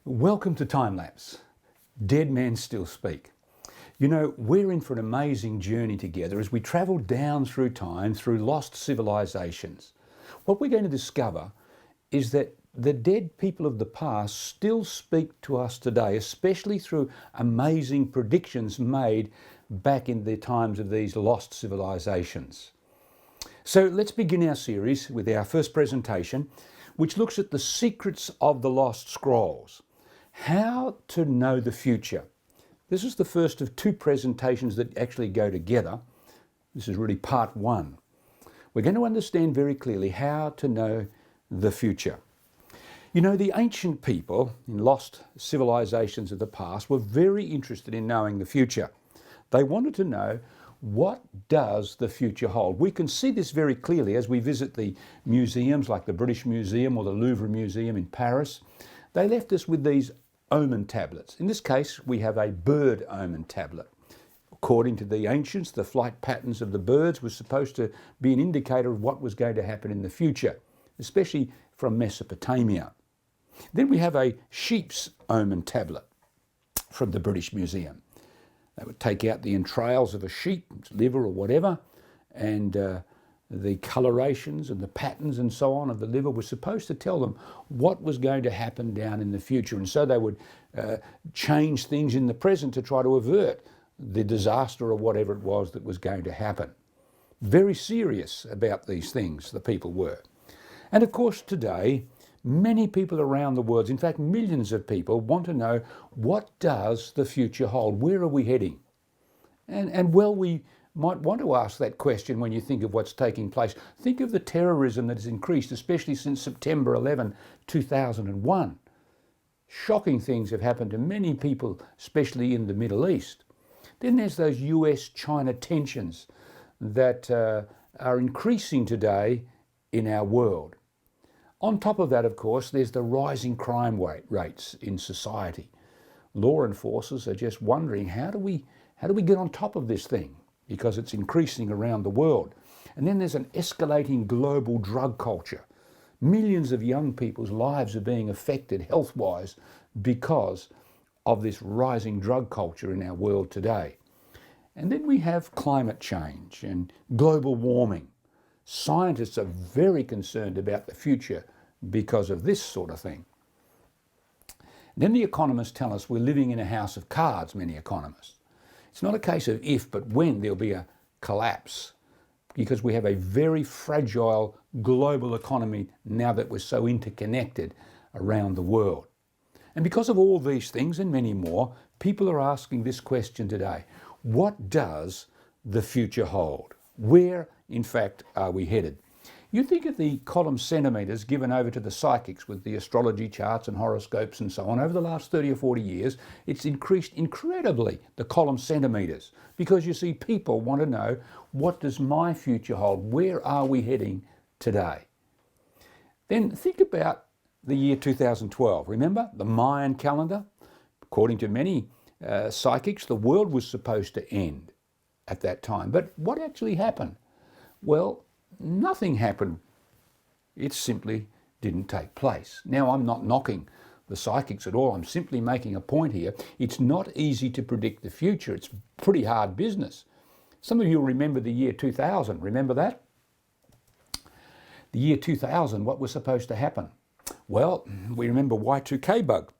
Welcome to Time Lapse. Dead Men Still Speak. You know, we're in for an amazing journey together as we travel down through time, through lost civilizations. What we're going to discover is that the dead people of the past still speak to us today, especially through amazing predictions made back in the times of these lost civilizations. So let's begin our series with our first presentation, which looks at the secrets of the lost scrolls. How to know the future. This is the first of two presentations that actually go together. This is really part one. We're going to understand very clearly how to know the future. You know, the ancient people in lost civilizations of the past were very interested in knowing the future. They wanted to know, what does the future hold? We can see this very clearly as we visit the museums like the British Museum or the Louvre Museum in Paris. They left us with these omen tablets. In this case, we have a bird omen tablet. According to the ancients, the flight patterns of the birds was supposed to be an indicator of what was going to happen in the future, especially from Mesopotamia. Then we have a sheep's omen tablet from the British Museum. They would take out the entrails of a sheep, its liver or whatever, and the colorations and the patterns and so on of the liver were supposed to tell them what was going to happen down in the future. And so they would change things in the present to try to avert the disaster or whatever it was that was going to happen. Very serious about these things, the people were. And of course today, many people around the world, in fact millions of people, want to know, what does the future hold? Where are we heading? And well, we might want to ask that question when you think of what's taking place. Think of the terrorism that has increased, especially since September 11, 2001. Shocking things have happened to many people, especially in the Middle East. Then there's those US-China tensions that are increasing today in our world. On top of that, of course, there's the rising crime rates in society. Law enforcers are just wondering, how do we get on top of this thing? Because it's increasing around the world. And then there's an escalating global drug culture. Millions of young people's lives are being affected health-wise because of this rising drug culture in our world today. And then we have climate change and global warming. Scientists are very concerned about the future because of this sort of thing. And then the economists tell us we're living in a house of cards, many economists. It's not a case of if, but when there'll be a collapse, because we have a very fragile global economy now that we're so interconnected around the world. And because of all these things and many more, people are asking this question today: what does the future hold? Where, in fact, are we headed? You think of the column centimetres given over to the psychics with the astrology charts and horoscopes and so on. Over the last 30 or 40 years, it's increased incredibly, the column centimetres, because you see, people want to know, what does my future hold? Where are we heading today? Then think about the year 2012. Remember the Mayan calendar? According to many psychics, the world was supposed to end at that time. But what actually happened? Well, nothing happened. It simply didn't take place. Now, I'm not knocking the psychics at all. I'm simply making a point here. It's not easy to predict the future. It's pretty hard business. Some of you will remember the year 2000. Remember that? The year 2000, what was supposed to happen? Well, we remember Y2K bug.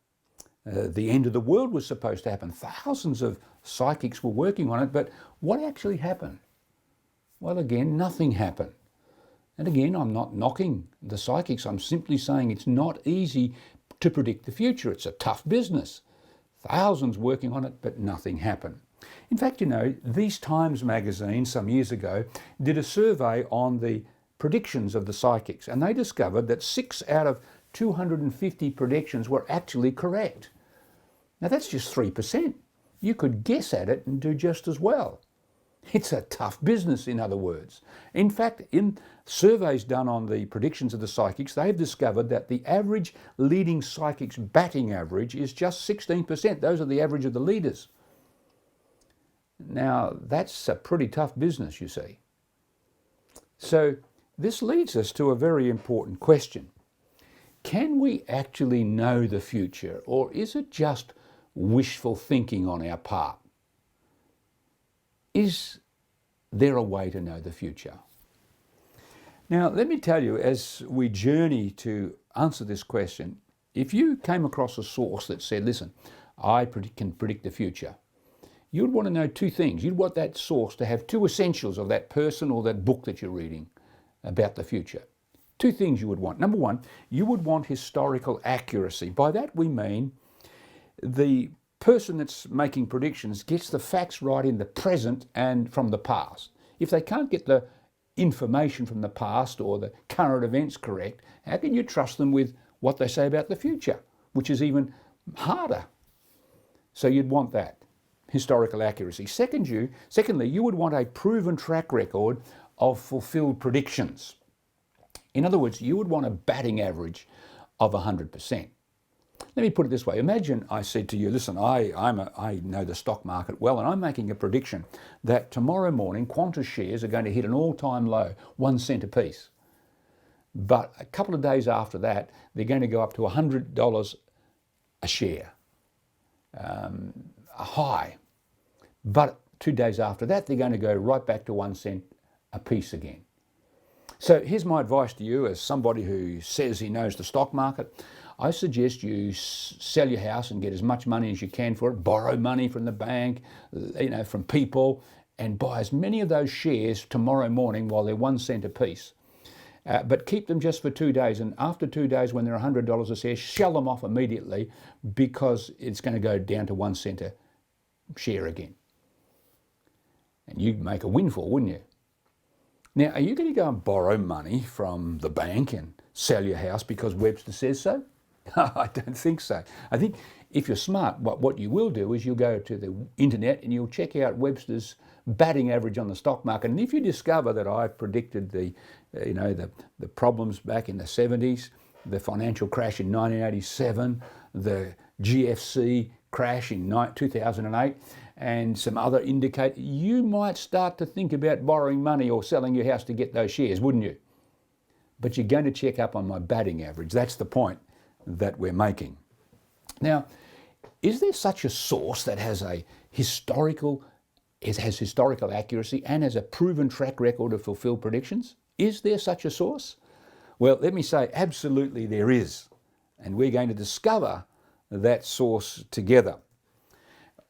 The end of the world was supposed to happen. Thousands of psychics were working on it, but what actually happened? Well, again, nothing happened. And again, I'm not knocking the psychics. I'm simply saying it's not easy to predict the future. It's a tough business. Thousands working on it, but nothing happened. In fact, you know, These Times magazine some years ago did a survey on the predictions of the psychics, and they discovered that 6 out of 250 predictions were actually correct. Now that's just 3%. You could guess at it and do just as well. It's a tough business, in other words. In fact, in surveys done on the predictions of the psychics, they've discovered that the average leading psychic's batting average is just 16%. Those are the average of the leaders. Now, that's a pretty tough business, you see. So this leads us to a very important question. can we actually know the future, or is it just wishful thinking on our part? Is there a way to know the future? Now, let me tell you, as we journey to answer this question, if you came across a source that said, listen, I can predict the future, you'd want to know two things. You'd want that source to have two essentials of that person or that book that you're reading about the future. Two things you would want. Number one, you would want historical accuracy. By that we mean the person that's making predictions gets the facts right in the present and from the past. If they can't get the information from the past or the current events correct, how can you trust them with what they say about the future, which is even harder? So you'd want that, historical accuracy. Secondly, you would want a proven track record of fulfilled predictions. In other words, you would want a batting average of 100%. Let me put it this way. Imagine I said to you, listen, I know the stock market well, and I'm making a prediction that tomorrow morning Qantas shares are going to hit an all-time low, 1 cent apiece. But a couple of days after that, they're going to go up to $100 a share, a high. But 2 days after that, they're going to go right back to 1 cent apiece again. So here's my advice to you as somebody who says he knows the stock market. I suggest you sell your house and get as much money as you can for it, borrow money from the bank, from people, and buy as many of those shares tomorrow morning while they're 1 cent apiece. But keep them just for 2 days, and after 2 days when they're $100 a share, sell them off immediately because it's going to go down to 1 cent a share again. And you'd make a windfall, wouldn't you? Now, are you going to go and borrow money from the bank and sell your house because Webster says so? I don't think so. I think if you're smart, what you will do is you'll go to the internet and you'll check out Webster's batting average on the stock market. And if you discover that I predicted the problems back in the 70s, the financial crash in 1987, the GFC crash in 2008, and some other indicators, you might start to think about borrowing money or selling your house to get those shares, wouldn't you? But you're going to check up on my batting average. That's the point that we're making. Now, is there such a source that has historical accuracy and has a proven track record of fulfilled predictions? Is there such a source? Well, let me say absolutely there is. And we're going to discover that source together.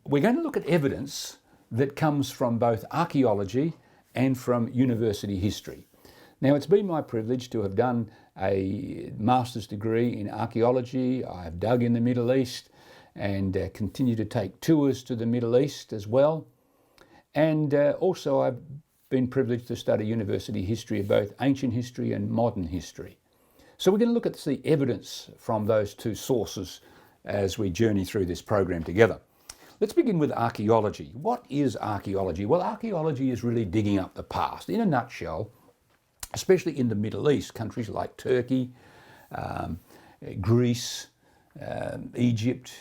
We're going to look at evidence that comes from both archaeology and from university history. Now, it's been my privilege to have done a master's degree in archaeology. I've dug in the Middle East and continue to take tours to the Middle East as well. And also I've been privileged to study university history, both ancient history and modern history. So we're going to look at the evidence from those two sources as we journey through this program together. Let's begin with archaeology. What is archaeology? Well, archaeology is really digging up the past. In a nutshell, especially in the Middle East, countries like Turkey, Greece, Egypt,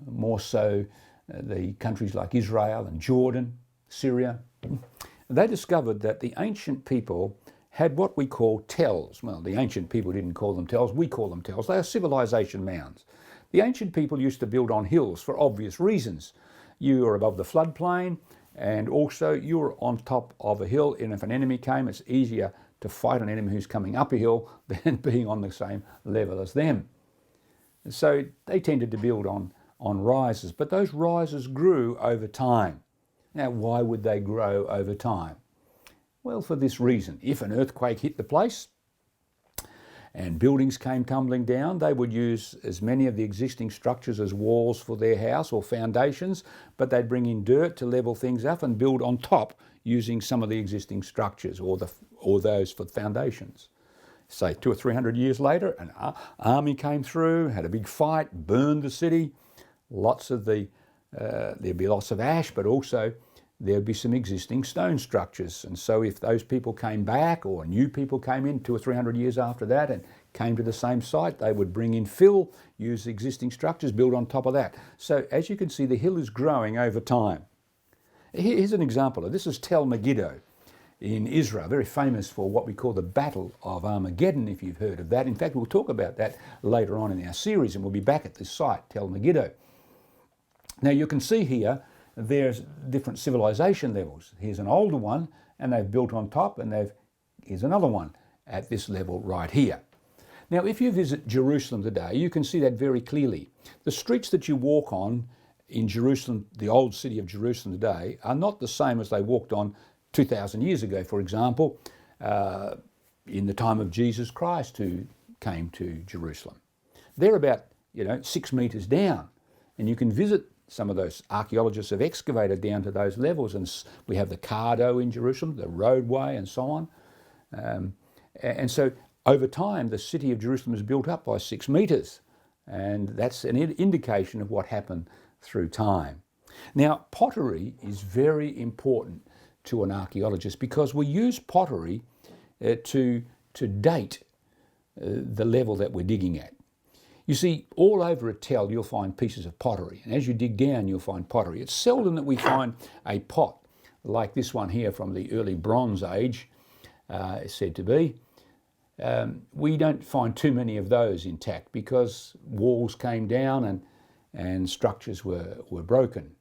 more so the countries like Israel and Jordan, Syria, they discovered that the ancient people had what we call tells. Well, the ancient people didn't call them tells, we call them tells. They are civilization mounds. The ancient people used to build on hills for obvious reasons. You are above the floodplain, and also you're on top of a hill, and if an enemy came, it's easier to fight an enemy who's coming up a hill than being on the same level as them. So they tended to build on rises, but those rises grew over time. Now, why would they grow over time? Well, for this reason. If an earthquake hit the place and buildings came tumbling down, they would use as many of the existing structures as walls for their house or foundations, but they'd bring in dirt to level things up and build on top using some of the existing structures or those for foundations. Say 200 or 300 years later, an army came through, had a big fight, burned the city. There'd be lots of ash, but also there'd be some existing stone structures. And so if those people came back, or new people came in 200 or 300 years after that and came to the same site, they would bring in fill, use existing structures, build on top of that. So as you can see, the hill is growing over time. Here's an example of this. Is Tel Megiddo. in Israel, very famous for what we call the Battle of Armageddon, if you've heard of that. In fact, we'll talk about that later on in our series, and we'll be back at this site, Tel Megiddo. Now you can see here, there's different civilization levels. Here's an older one, and they've built on top, and here's another one at this level right here. Now, if you visit Jerusalem today, you can see that very clearly. The streets that you walk on in Jerusalem, the old city of Jerusalem today, are not the same as they walked on 2,000 years ago, for example, in the time of Jesus Christ, who came to Jerusalem. They're about, 6 metres down, and you can visit some of those. Archaeologists have excavated down to those levels, and we have the Cardo in Jerusalem, the roadway, and so on. And so over time, the city of Jerusalem is built up by 6 metres, and that's an indication of what happened through time. Now, pottery is very important to an archaeologist because we use pottery to date the level that we're digging at. You see, all over a tell you'll find pieces of pottery, and as you dig down you'll find pottery. It's seldom that we find a pot like this one here from the early Bronze Age, it's said to be. We don't find too many of those intact because walls came down and structures were broken.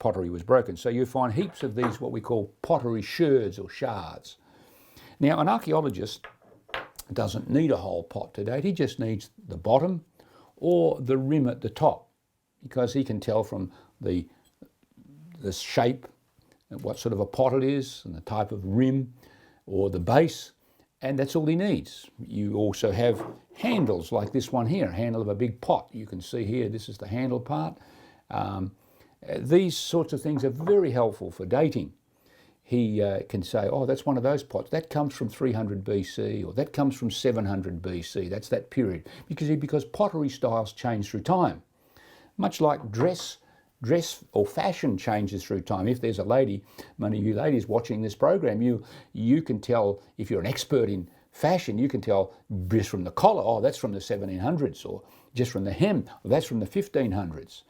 Pottery was broken. So you find heaps of these, what we call pottery sherds or shards. Now, an archaeologist doesn't need a whole pot to date. He just needs the bottom or the rim at the top, because he can tell from the shape, what sort of a pot it is, and the type of rim or the base, and that's all he needs. You also have handles like this one here, a handle of a big pot. You can see here, this is the handle part. These sorts of things are very helpful for dating. He can say, oh, that's one of those pots. That comes from 300 BC, or that comes from 700 BC. That's that period. Because pottery styles change through time. Much like dress or fashion changes through time. If there's a lady, one of you ladies watching this program, you can tell, if you're an expert in fashion, you can tell just from the collar, oh, that's from the 1700s, or just from the hem, or that's from the 1500s,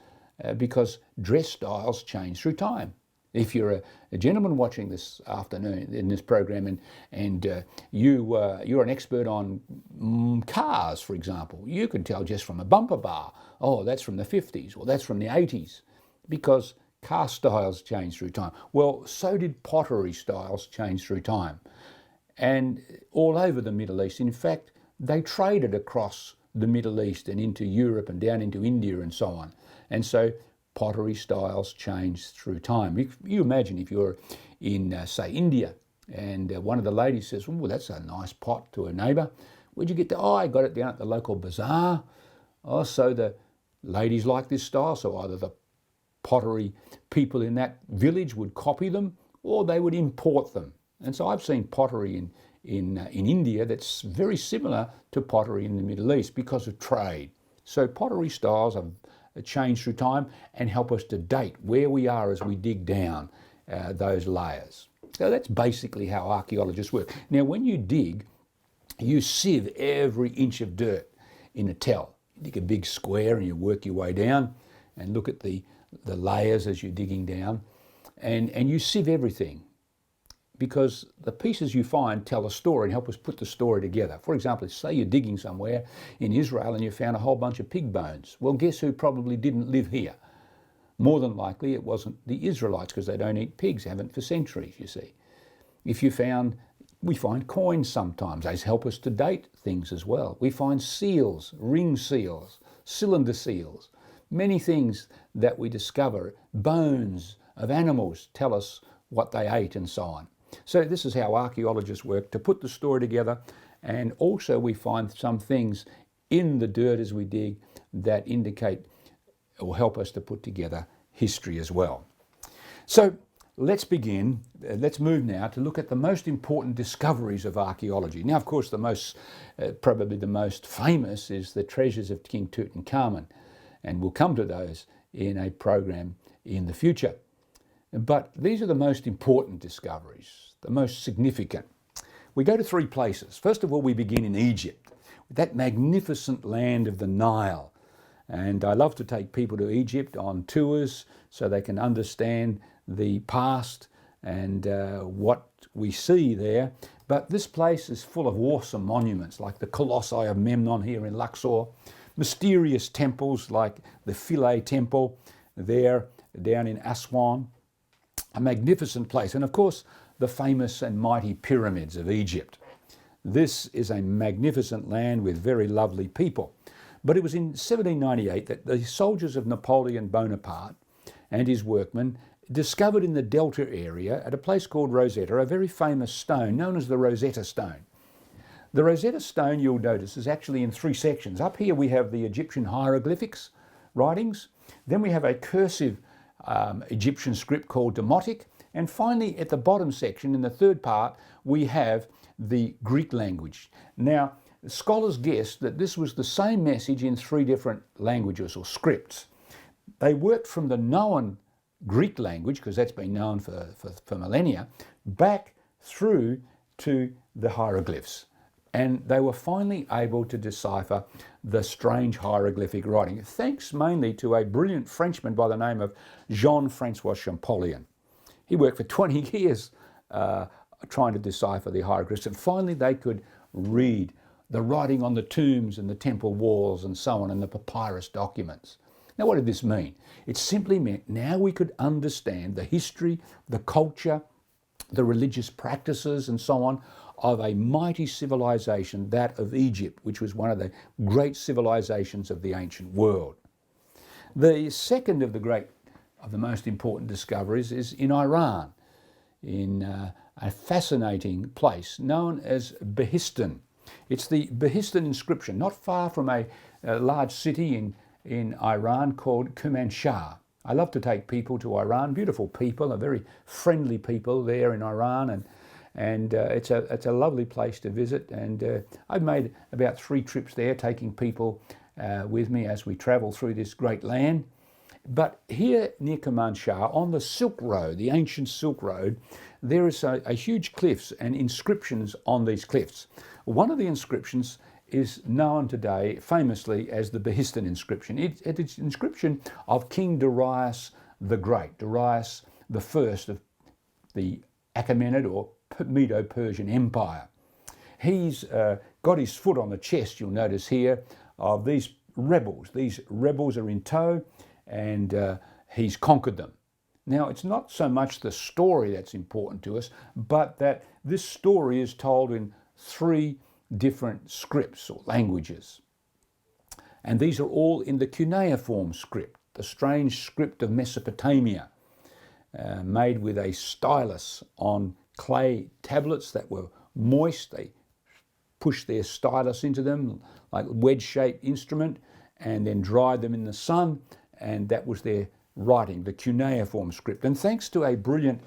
because dress styles change through time. If you're a gentleman watching this afternoon in this program and you're an expert on cars, for example, you can tell just from a bumper bar, oh, that's from the 50s, or that's from the 80s, because car styles change through time. Well, so did pottery styles change through time. And all over the Middle East, in fact, they traded across the Middle East and into Europe and down into India and so on. And so pottery styles change through time. You imagine if you're in, say, India, and one of the ladies says, oh, that's a nice pot, to a neighbour. Where'd you get that? Oh, I got it down at the local bazaar. Oh, so the ladies like this style, so either the pottery people in that village would copy them, or they would import them. And so I've seen pottery in India that's very similar to pottery in the Middle East because of trade. So pottery styles are change through time and help us to date where we are as we dig down those layers. So that's basically how archaeologists work. Now, when you dig, you sieve every inch of dirt in a tell. You dig a big square and you work your way down and look at the layers as you're digging down, and you sieve everything, because the pieces you find tell a story and help us put the story together. For example, say you're digging somewhere in Israel and you found a whole bunch of pig bones. Well, guess who probably didn't live here? More than likely it wasn't the Israelites, because they don't eat pigs, haven't for centuries, you see. We find coins sometimes. They help us to date things as well. We find seals, ring seals, cylinder seals, many things that we discover. Bones of animals tell us what they ate and so on. So this is how archaeologists work, to put the story together, and also we find some things in the dirt as we dig that indicate or help us to put together history as well. So let's begin. Let's move now to look at the most important discoveries of archaeology. Now, of course, probably the most famous is the treasures of King Tutankhamun, and we'll come to those in a program in the future. But these are the most important discoveries, the most significant. We go to 3 places. First of all, we begin in Egypt, that magnificent land of the Nile. And I love to take people to Egypt on tours so they can understand the past and what we see there. But this place is full of awesome monuments like the Colossi of Memnon here in Luxor, mysterious temples like the Philae Temple there down in Aswan, a magnificent place, and of course the famous and mighty pyramids of Egypt. This is a magnificent land with very lovely people. But it was in 1798 that the soldiers of Napoleon Bonaparte and his workmen discovered in the Delta area at a place called Rosetta a very famous stone known as the Rosetta Stone. The Rosetta Stone, you'll notice, is actually in three sections. Up here we have the Egyptian hieroglyphics writings, then we have a cursive Egyptian script called Demotic, and finally at the bottom section in the third part we have the Greek language. Now, scholars guess that this was the same message in three different languages or scripts. They worked from the known Greek language, because that's been known for millennia, back through to the hieroglyphs. And they were finally able to decipher the strange hieroglyphic writing, thanks mainly to a brilliant Frenchman by the name of Jean-Francois Champollion. He worked for 20 years trying to decipher the hieroglyphs, and finally they could read the writing on the tombs and the temple walls and so on, and the papyrus documents. Now, what did this mean? It simply meant now we could understand the history, the culture, the religious practices and so on of a mighty civilization, that of Egypt, which was one of the great civilizations of the ancient world. The second of the most important discoveries is in Iran, in a fascinating place known as Behistun. It's the Behistun inscription, not far from a large city in Iran called Kermanshah. I love to take people to Iran, beautiful people, a very friendly people there in Iran, and it's a lovely place to visit. And I've made about 3 trips there, taking people with me as we travel through this great land. But here near Kermanshah, on the Silk Road, the ancient Silk Road, there is a huge cliffs and inscriptions on these cliffs. One of the inscriptions is known today famously as the Behistun inscription. It's an inscription of King Darius the Great, Darius the First of the Achaemenid or Medo-Persian Empire. He's got his foot on the chest, you'll notice here, of these rebels. These rebels are in tow, and he's conquered them. Now, it's not so much the story that's important to us, but that this story is told in 3 different scripts or languages. And these are all in the cuneiform script, the strange script of Mesopotamia, made with a stylus on clay tablets that were moist. They pushed their stylus into them like a wedge-shaped instrument and then dried them in the sun, and that was their writing, the cuneiform script. And thanks to a brilliant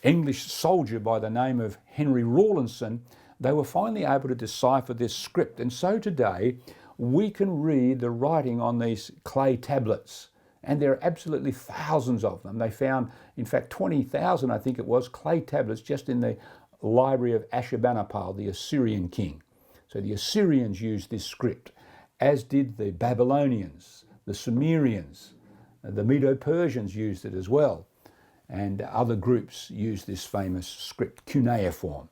English soldier by the name of Henry Rawlinson, they were finally able to decipher this script. And so today we can read the writing on these clay tablets, and there are absolutely thousands of them. They found, in fact, 20,000, I think it was, clay tablets just in the library of Ashurbanipal, the Assyrian king. So the Assyrians used this script, as did the Babylonians, the Sumerians, the Medo-Persians used it as well, and other groups used this famous script, cuneiform.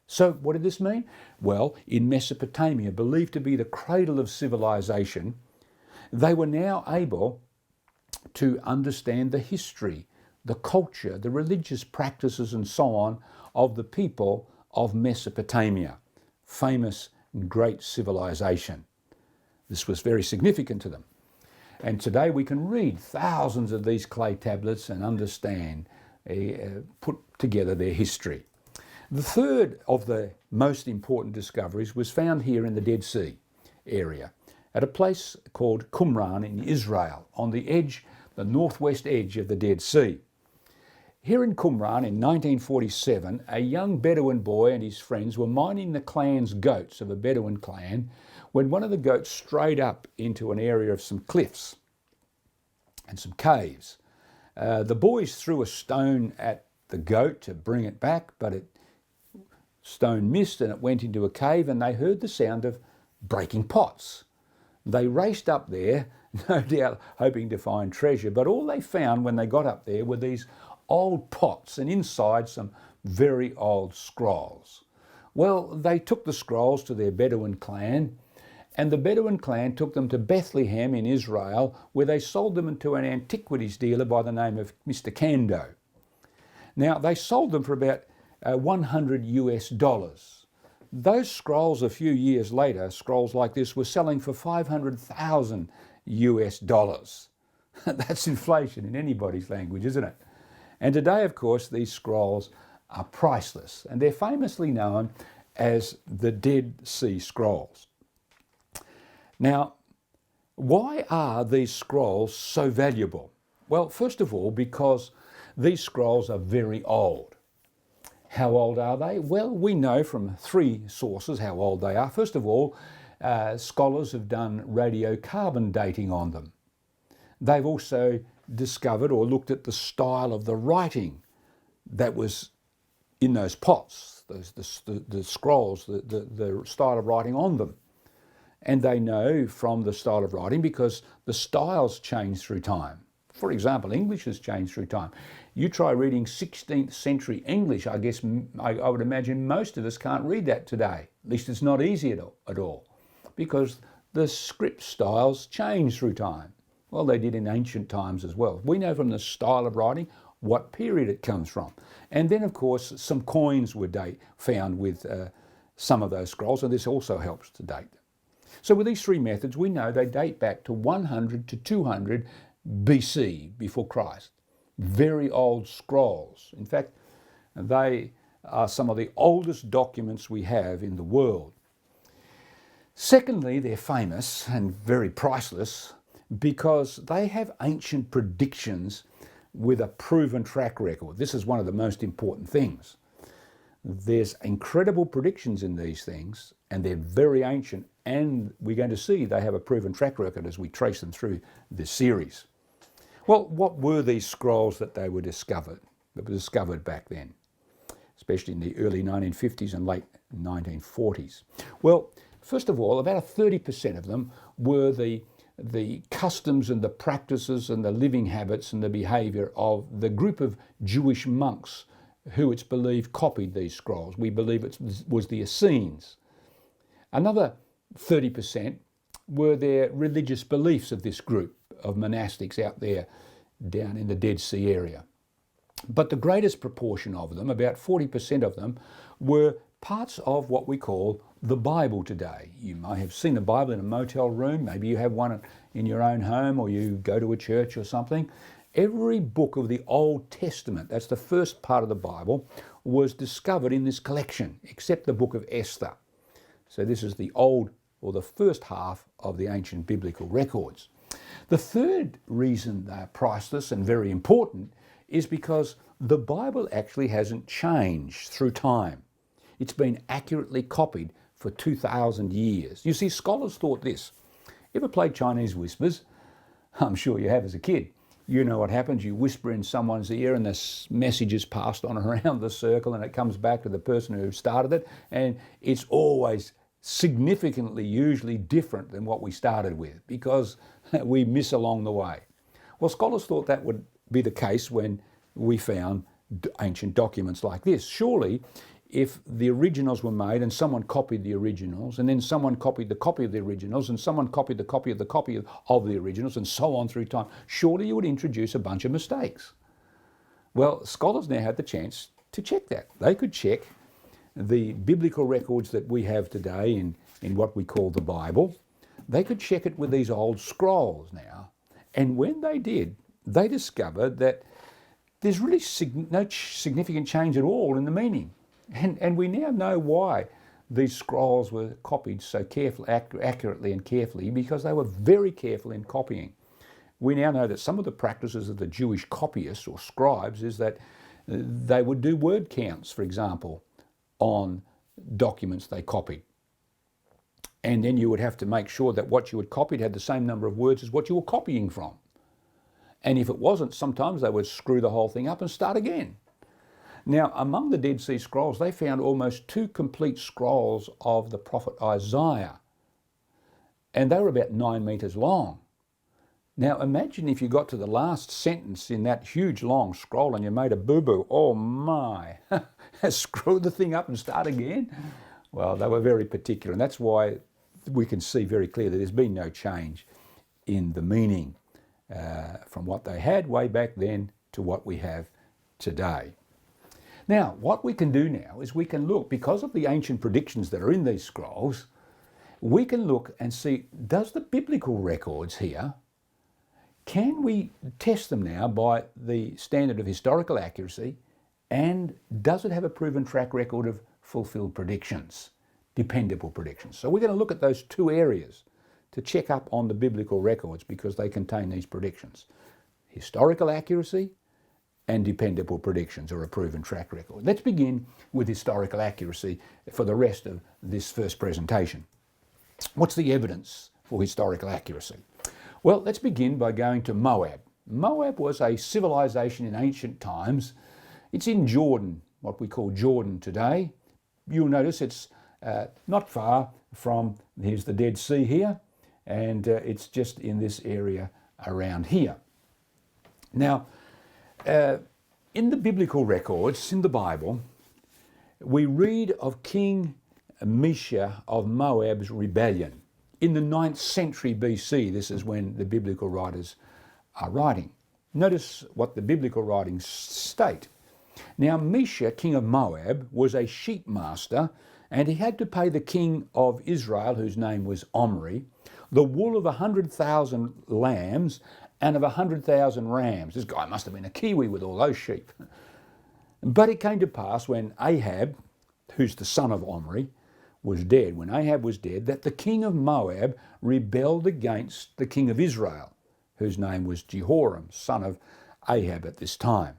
So what did this mean? Well, in Mesopotamia, believed to be the cradle of civilization, they were now able to understand the history, the culture, the religious practices and so on of the people of Mesopotamia, famous and great civilization. This was very significant to them. And today we can read thousands of these clay tablets and understand, put together their history. The third of the most important discoveries was found here in the Dead Sea area, at a place called Qumran in Israel, on the edge, the northwest edge of the Dead Sea. Here in Qumran in 1947, a young Bedouin boy and his friends were minding the clan's goats of a Bedouin clan when one of the goats strayed up into an area of some cliffs and some caves. The boys threw a stone at the goat to bring it back, but stone missed and it went into a cave, and they heard the sound of breaking pots. They raced up there, no doubt hoping to find treasure, but all they found when they got up there were these old pots, and inside some very old scrolls. Well, they took the scrolls to their Bedouin clan, and the Bedouin clan took them to Bethlehem in Israel, where they sold them to an antiquities dealer by the name of Mr. Kando. Now, they sold them for about 100 US dollars. Those scrolls a few years later, scrolls like this, were selling for 500,000 US dollars. That's inflation in anybody's language, isn't it? And today, of course, these scrolls are priceless, and they're famously known as the Dead Sea Scrolls. Now, why are these scrolls so valuable? Well, first of all, because these scrolls are very old. How old are they? Well, we know from three sources how old they are. First of all, scholars have done radiocarbon dating on them. They've also discovered or looked at the style of the writing that was in those pots, the scrolls, the style of writing on them. And they know from the style of writing because the styles change through time. For example, English has changed through time. You try reading 16th century English, I guess I would imagine most of us can't read that today. At least it's not easy at all, because the script styles change through time. Well, they did in ancient times as well. We know from the style of writing what period it comes from. And then, of course, some coins were found with some of those scrolls, and this also helps to date them. So with these three methods, we know they date back to 100 to 200 BC, before Christ. Very old scrolls. In fact, they are some of the oldest documents we have in the world. Secondly, they're famous and very priceless because they have ancient predictions with a proven track record. This is one of the most important things. There's incredible predictions in these things, and they're very ancient, and we're going to see they have a proven track record as we trace them through this series. Well, what were these scrolls that were discovered back then, especially in the early 1950s and late 1940s? Well, first of all, about 30% of them were the customs and the practices and the living habits and the behaviour of the group of Jewish monks who it's believed copied these scrolls. We believe it was the Essenes. Another 30% were their religious beliefs of this group of monastics out there down in the Dead Sea area. But the greatest proportion of them, about 40% of them, were parts of what we call the Bible today. You might have seen a Bible in a motel room, maybe you have one in your own home, or you go to a church or something. Every book of the Old Testament, that's the first part of the Bible, was discovered in this collection, except the book of Esther. So this is the old, or the first half of the ancient biblical records. The third reason they're priceless and very important is because the Bible actually hasn't changed through time. It's been accurately copied for 2,000 years. You see, scholars thought this. Ever played Chinese whispers? I'm sure you have as a kid. You know what happens. You whisper in someone's ear and this message is passed on around the circle and it comes back to the person who started it, and it's always significantly, usually different than what we started with because we miss along the way. Well, scholars thought that would be the case when we found ancient documents like this. Surely, if the originals were made and someone copied the originals, and then someone copied the copy of the originals, and someone copied the copy of the copy of the originals, and so on through time, surely you would introduce a bunch of mistakes. Well, scholars now had the chance to check that. They could check the biblical records that we have today in what we call the Bible. They could check it with these old scrolls now. And when they did, they discovered that there's really no significant change at all in the meaning. And we now know why these scrolls were copied so accurately and carefully, because they were very careful in copying. We now know that some of the practices of the Jewish copyists or scribes is that they would do word counts, for example, on documents they copied. And then you would have to make sure that what you had copied had the same number of words as what you were copying from. And if it wasn't, sometimes they would screw the whole thing up and start again. Now, among the Dead Sea Scrolls, they found almost 2 complete scrolls of the prophet Isaiah. And they were about 9 meters long. Now, imagine if you got to the last sentence in that huge long scroll and you made a boo-boo. Oh my, screw the thing up and start again? Well, they were very particular, and that's why we can see very clear that there's been no change in the meaning from what they had way back then to what we have today. Now, what we can do now is we can look, because of the ancient predictions that are in these scrolls, we can look and see, does the biblical records here, can we test them now by the standard of historical accuracy, and does it have a proven track record of fulfilled predictions, dependable predictions? So we're going to look at those two areas to check up on the biblical records because they contain these predictions. Historical accuracy and dependable predictions, or a proven track record. Let's begin with historical accuracy for the rest of this first presentation. What's the evidence for historical accuracy? Well, let's begin by going to Moab. Moab was a civilization in ancient times. It's in Jordan, what we call Jordan today. You'll notice it's not far from, here's the Dead Sea here, and it's just in this area around here. Now, in the biblical records, in the Bible, we read of King Mesha of Moab's rebellion. In the 9th century BC, this is when the biblical writers are writing. Notice what the biblical writings state. Now, Mesha, king of Moab, was a sheep master, and he had to pay the king of Israel, whose name was Omri, the wool of 100,000 lambs and of 100,000 rams. This guy must have been a Kiwi with all those sheep. But it came to pass when Ahab, who's the son of Omri, was dead, when Ahab was dead, that the king of Moab rebelled against the king of Israel, whose name was Jehoram, son of Ahab at this time.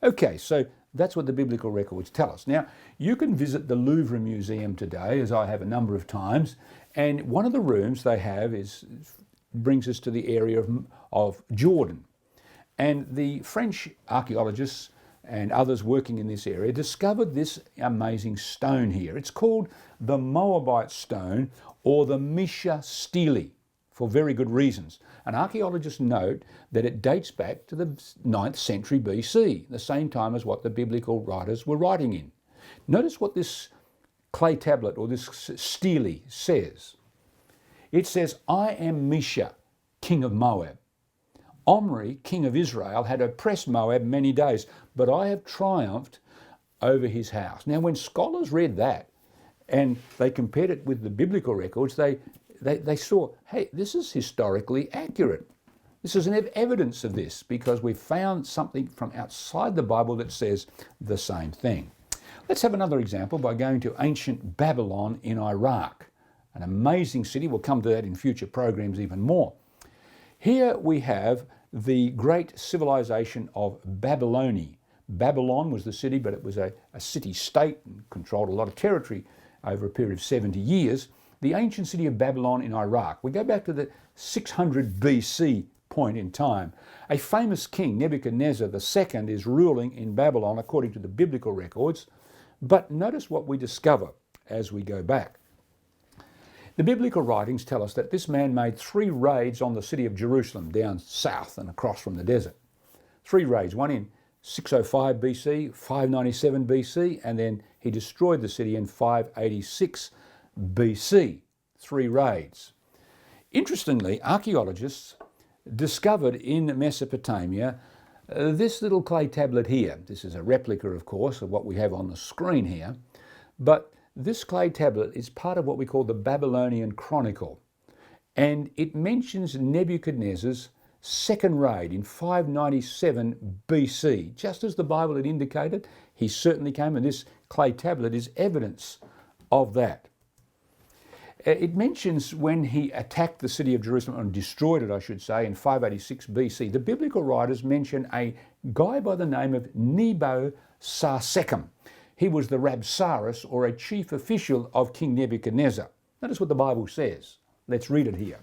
Okay, so that's what the biblical records tell us. Now, you can visit the Louvre Museum today, as I have a number of times, and one of the rooms they have brings us to the area of Jordan. And the French archaeologists and others working in this area discovered this amazing stone here. It's called the Moabite stone, or the Mesha Stele, for very good reasons. And archaeologists note that it dates back to the 9th century BC, the same time as what the biblical writers were writing in. Notice what this clay tablet, or this stele, says. It says, I am Mesha, king of Moab. Omri, king of Israel, had oppressed Moab many days, but I have triumphed over his house. Now, when scholars read that and they compared it with the biblical records, they saw, hey, this is historically accurate. This is an evidence of this, because we found something from outside the Bible that says the same thing. Let's have another example by going to ancient Babylon in Iraq. An amazing city. We'll come to that in future programs even more. Here we have the great civilization of Babylonia. Babylon was the city, but it was a city-state and controlled a lot of territory over a period of 70 years. The ancient city of Babylon in Iraq. We go back to the 600 BC point in time. A famous king, Nebuchadnezzar II, is ruling in Babylon according to the biblical records. But notice what we discover as we go back. The biblical writings tell us that this man made 3 raids on the city of Jerusalem down south and across from the desert. 3 raids, one in 605 BC, 597 BC, and then he destroyed the city in 586 BC. 3 raids. Interestingly, archaeologists discovered in Mesopotamia this little clay tablet here. This is a replica, of course, of what we have on the screen here, but this clay tablet is part of what we call the Babylonian Chronicle, and it mentions Nebuchadnezzar's second raid in 597 BC. Just as the Bible had indicated, he certainly came, and this clay tablet is evidence of that. It mentions when he attacked the city of Jerusalem, and destroyed it, I should say, in 586 BC. The biblical writers mention a guy by the name of Nebo-Sarsekim. He was the Rabsaris, or a chief official of King Nebuchadnezzar. Notice what the Bible says. Let's read it here.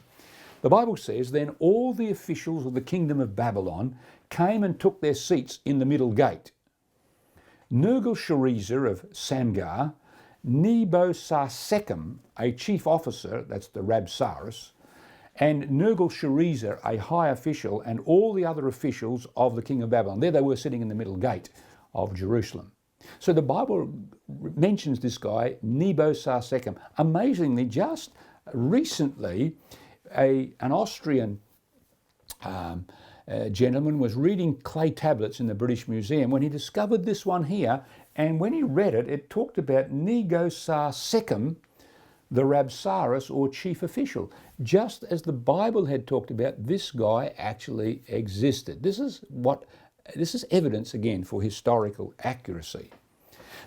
The Bible says, then all the officials of the kingdom of Babylon came and took their seats in the middle gate. Nergal-sharezer of Samgar, Nebo-Sarsekim, a chief officer, that's the Rabsaris, and Nergal-sharezer, a high official, and all the other officials of the king of Babylon. There they were sitting in the middle gate of Jerusalem. So the Bible mentions this guy, Nebo-Sarsechem. Amazingly, just recently, an Austrian gentleman was reading clay tablets in the British Museum when he discovered this one here, and when he read it, it talked about Nego-Sarsechem, the Rabsaris, or chief official. Just as the Bible had talked about, this guy actually existed. This is evidence, again, for historical accuracy.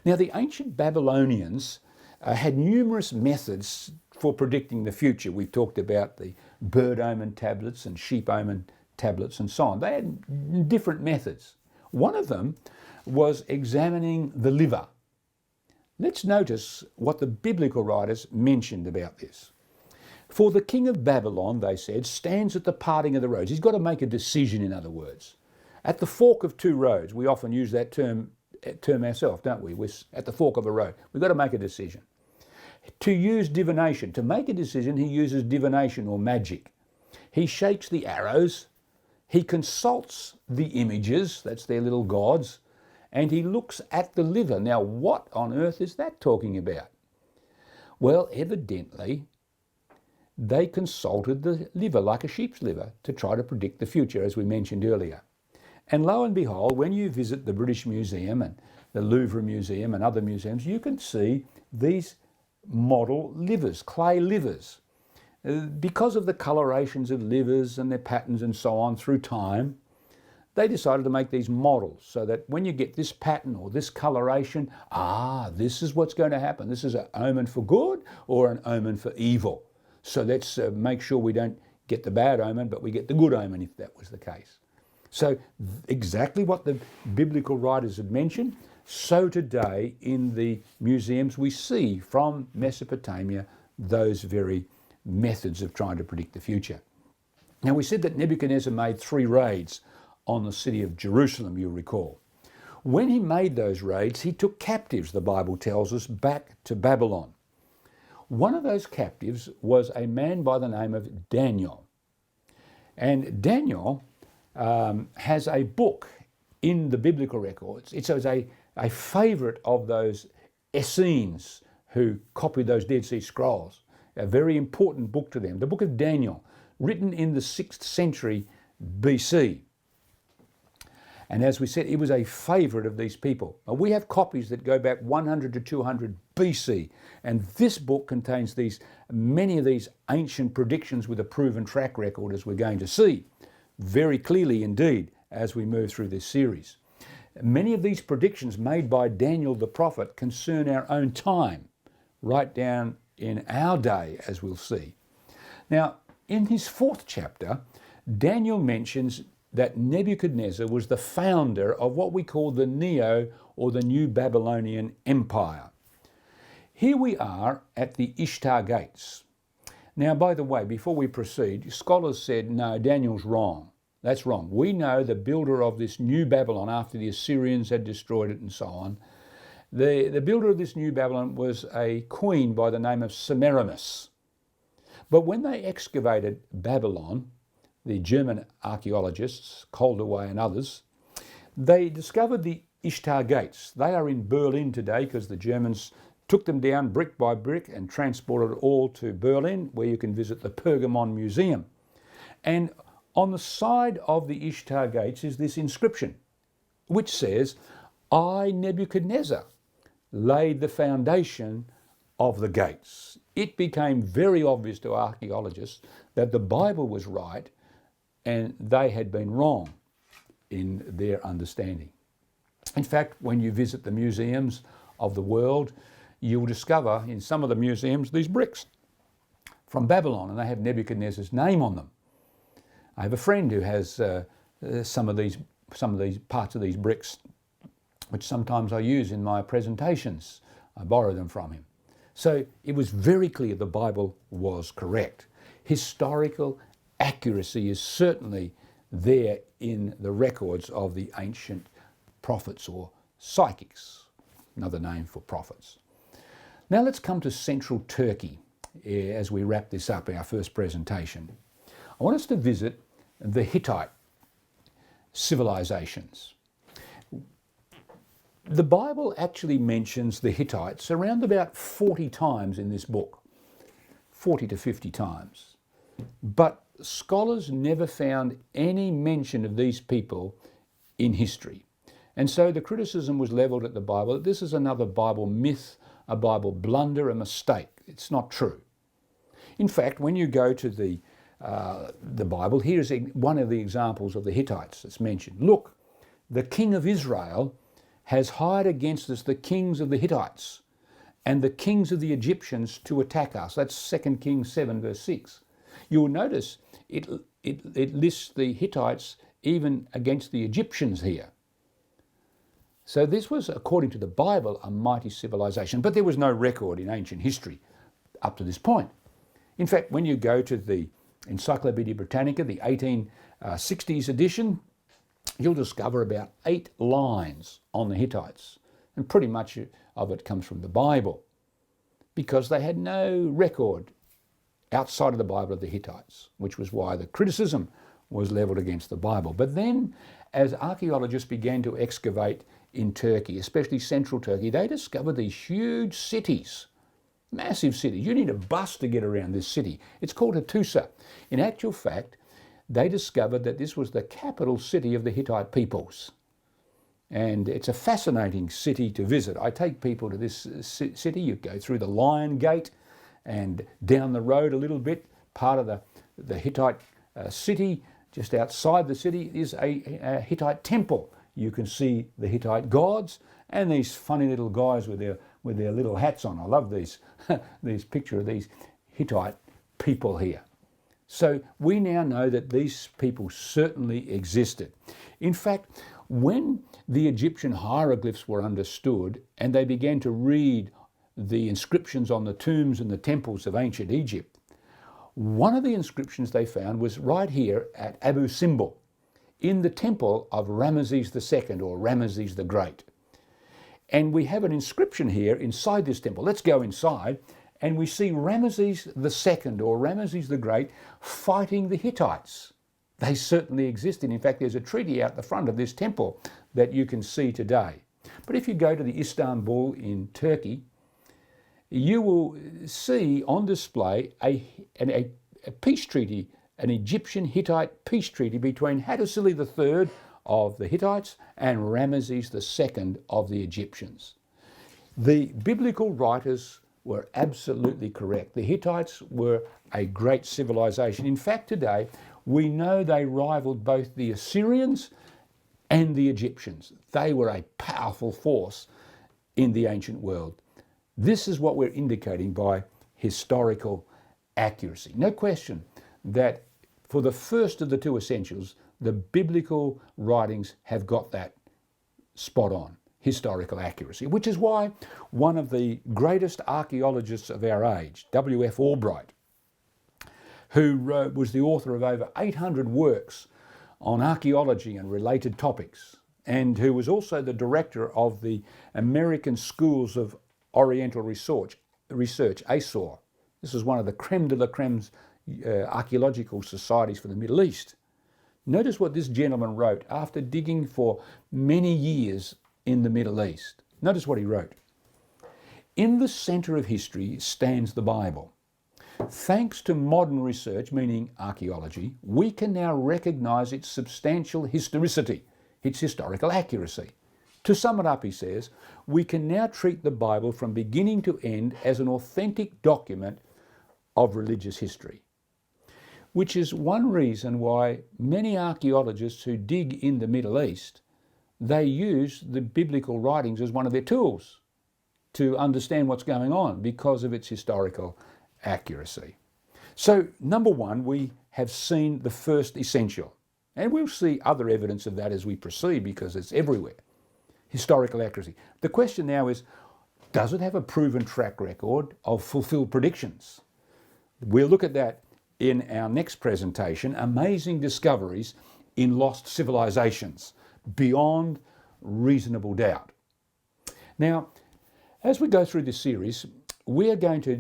Now, the ancient Babylonians had numerous methods for predicting the future. We've talked about the bird omen tablets and sheep omen tablets and so on. They had different methods. One of them was examining the liver. Let's notice what the biblical writers mentioned about this. For the king of Babylon, they said, stands at the parting of the roads. He's got to make a decision, in other words. At the fork of two roads. We often use that term ourselves, don't we? We're at the fork of a road. We've got to make a decision. To use divination. To make a decision, he uses divination or magic. He shakes the arrows. He consults the images, that's their little gods, and he looks at the liver. Now, what on earth is that talking about? Well, evidently, they consulted the liver, like a sheep's liver, to try to predict the future, as we mentioned earlier. And lo and behold, when you visit the British Museum and the Louvre Museum and other museums, you can see these model livers, clay livers. Because of the colorations of livers and their patterns and so on through time, they decided to make these models so that when you get this pattern or this coloration, this is what's going to happen. This is an omen for good or an omen for evil. So let's make sure we don't get the bad omen, but we get the good omen if that was the case. So exactly what the biblical writers had mentioned, so today in the museums we see from Mesopotamia those very methods of trying to predict the future. Now, we said that Nebuchadnezzar made 3 raids on the city of Jerusalem, you'll recall. When he made those raids, he took captives, the Bible tells us, back to Babylon. One of those captives was a man by the name of Daniel. And Daniel has a book in the biblical records. It's a favourite of those Essenes who copied those Dead Sea Scrolls. A very important book to them, the book of Daniel, written in the 6th century BC. And as we said, it was a favourite of these people. And we have copies that go back 100 to 200 BC. And this book contains many of these ancient predictions with a proven track record, as we're going to see very clearly indeed as we move through this series. Many of these predictions made by Daniel the prophet concern our own time, right down in our day, as we'll see. Now, in his 4th chapter, Daniel mentions that Nebuchadnezzar was the founder of what we call the Neo or the New Babylonian Empire. Here we are at the Ishtar Gates. Now, by the way, before we proceed, scholars said, no, Daniel's wrong. That's wrong. We know the builder of this New Babylon after the Assyrians had destroyed it and so on. The builder of this New Babylon was a queen by the name of Semiramis. But when they excavated Babylon, the German archaeologists, Koldewey and others, they discovered the Ishtar Gates. They are in Berlin today because the Germans took them down brick by brick and transported it all to Berlin, where you can visit the Pergamon Museum. And on the side of the Ishtar Gates is this inscription, which says, I, Nebuchadnezzar, laid the foundation of the gates. It became very obvious to archaeologists that the Bible was right and they had been wrong in their understanding. In fact, when you visit the museums of the world, you'll discover in some of the museums these bricks from Babylon, and they have Nebuchadnezzar's name on them. I have a friend who has some of these parts of these bricks, which sometimes I use in my presentations. I borrow them from him. So it was very clear the Bible was correct. Historical accuracy is certainly there in the records of the ancient prophets or psychics, another name for prophets. Now let's come to central Turkey as we wrap this up, our first presentation. I want us to visit the Hittite civilizations. The Bible actually mentions the Hittites around about 40 times in this book, 40 to 50 times. But scholars never found any mention of these people in history. And so the criticism was levelled at the Bible that this is another Bible myth, a Bible blunder, a mistake. It's not true. In fact, when you go to the Bible, here's one of the examples of the Hittites that's mentioned. Look, the king of Israel has hired against us the kings of the Hittites and the kings of the Egyptians to attack us. That's 2 Kings 7 verse 6. You will notice it lists the Hittites even against the Egyptians here. So this was, according to the Bible, a mighty civilization, but there was no record in ancient history up to this point. In fact, when you go to the Encyclopedia Britannica, the 1860s edition, you'll discover about 8 lines on the Hittites, and pretty much of it comes from the Bible, because they had no record outside of the Bible of the Hittites, which was why the criticism was levelled against the Bible. But then, as archaeologists began to excavate in Turkey, especially central Turkey, they discovered these huge cities, massive cities. You need a bus to get around this city. It's called Hattusa. In actual fact, they discovered that this was the capital city of the Hittite peoples. And it's a fascinating city to visit. I take people to this city. You go through the Lion Gate and down the road a little bit, part of the Hittite city. Just outside the city is a Hittite temple. You can see the Hittite gods and these funny little guys with their little hats on. I love these picture of these Hittite people here. So we now know that these people certainly existed. In fact, when the Egyptian hieroglyphs were understood and they began to read the inscriptions on the tombs and the temples of ancient Egypt, one of the inscriptions they found was right here at Abu Simbel, in the temple of Ramesses II, or Ramesses the Great. And we have an inscription here inside this temple. Let's go inside, and we see Ramesses II, or Ramesses the Great, fighting the Hittites. They certainly existed. In fact, there's a treaty out the front of this temple that you can see today. But if you go to the Istanbul in Turkey, you will see on display a peace treaty, an Egyptian Hittite peace treaty between Hattusili III of the Hittites and Ramesses II of the Egyptians. The biblical writers were absolutely correct. The Hittites were a great civilization. In fact, today, we know they rivaled both the Assyrians and the Egyptians. They were a powerful force in the ancient world. This is what we're indicating by historical accuracy. No question that for the first of the two essentials, the biblical writings have got that spot on, historical accuracy, which is why one of the greatest archaeologists of our age, W.F. Albright, who was the author of over 800 works on archaeology and related topics, and who was also the director of the American Schools of Oriental Research, ASOR. This is one of the creme de la creme archaeological societies for the Middle East. Notice what this gentleman wrote after digging for many years in the Middle East. Notice what he wrote. In the centre of history stands the Bible. Thanks to modern research, meaning archaeology, we can now recognise its substantial historicity, its historical accuracy. To sum it up, he says, we can now treat the Bible from beginning to end as an authentic document of religious history, which is one reason why many archaeologists who dig in the Middle East, they use the biblical writings as one of their tools to understand what's going on because of its historical accuracy. So, number one, we have seen the first essential, and we'll see other evidence of that as we proceed because it's everywhere. Historical accuracy. The question now is, does it have a proven track record of fulfilled predictions? We'll look at that in our next presentation, Amazing Discoveries in Lost Civilizations, Beyond Reasonable Doubt. Now, as we go through this series, we're going to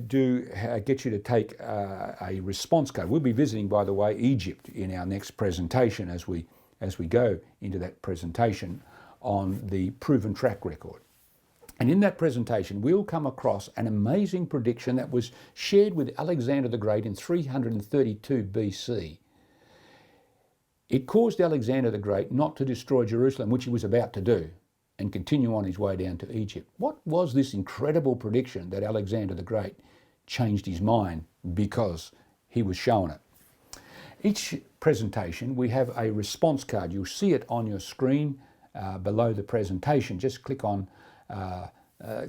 get you to take a response code. We'll be visiting, by the way, Egypt in our next presentation as we go into that presentation on the proven track record. And in that presentation, we'll come across an amazing prediction that was shared with Alexander the Great in 332 BC. It caused Alexander the Great not to destroy Jerusalem, which he was about to do, and continue on his way down to Egypt. What was this incredible prediction that Alexander the Great changed his mind because he was shown it? Each presentation, we have a response card. You'll see it on your screen below the presentation. Just click on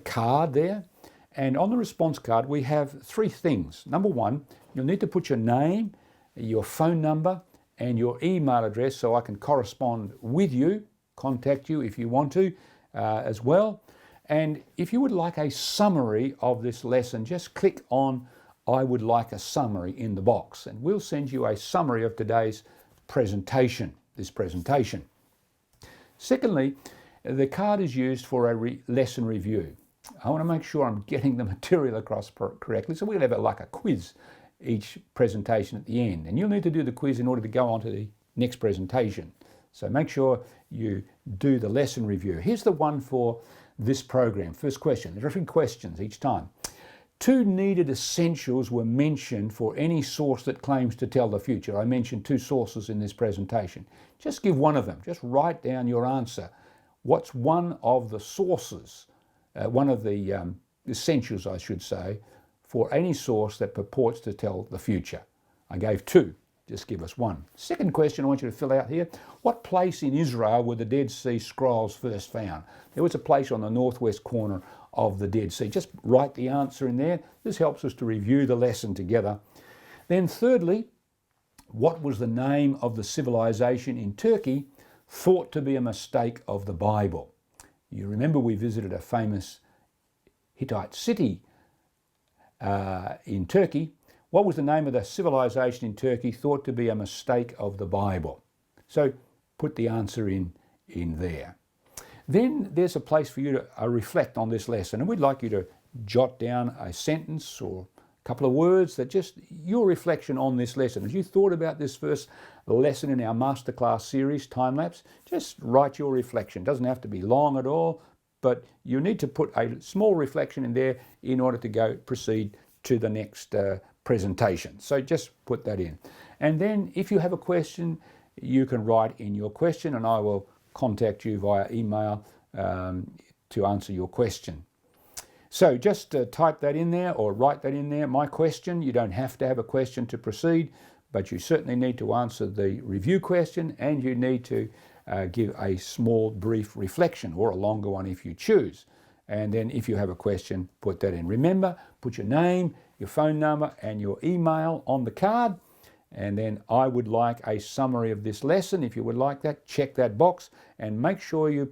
card there. And on the response card, we have three things. Number one, you'll need to put your name, your phone number, and your email address so I can correspond with you, contact you if you want to as well. And if you would like a summary of this lesson, just click on I would like a summary in the box, and we'll send you a summary of today's presentation, this presentation. Secondly, the card is used for a lesson review. I want to make sure I'm getting the material across correctly, so we'll have like a quiz each presentation at the end, and you'll need to do the quiz in order to go on to the next presentation. So make sure you do the lesson review. Here's the one for this program. First question. There are 3 questions each time. 2 needed essentials were mentioned for any source that claims to tell the future. I mentioned 2 sources in this presentation. Just give one of them. Just write down your answer. What's one of the sources, one of the essentials, I should say, for any source that purports to tell the future? I gave 2. Just give us one. Second question I want you to fill out here. What place in Israel were the Dead Sea Scrolls first found? There was a place on the northwest corner of the Dead Sea. Just write the answer in there. This helps us to review the lesson together. Then thirdly, what was the name of the civilization in Turkey thought to be a mistake of the Bible? You remember we visited a famous Hittite city in Turkey. What was the name of the civilization in Turkey thought to be a mistake of the Bible? So put the answer in there. Then there's a place for you to reflect on this lesson, and we'd like you to jot down a sentence or a couple of words that just your reflection on this lesson. As you thought about this first lesson in our masterclass series, Time Lapse, just write your reflection. It doesn't have to be long at all, but you need to put a small reflection in there in order to proceed to the next presentation. So just put that in. And then if you have a question, you can write in your question and I will contact you via email to answer your question. So just type that in there or write that in there. My question, you don't have to have a question to proceed, but you certainly need to answer the review question and you need to give a small brief reflection or a longer one if you choose. And then if you have a question, put that in. Remember, put your name, your phone number and your email on the card. And then I would like a summary of this lesson. If you would like that, check that box and make sure you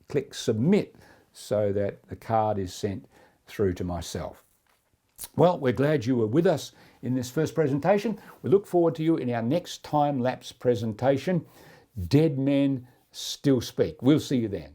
click submit so that the card is sent through to myself. Well, we're glad you were with us in this first presentation. We look forward to you in our next time lapse presentation, Dead Men Still Speak. We'll see you then.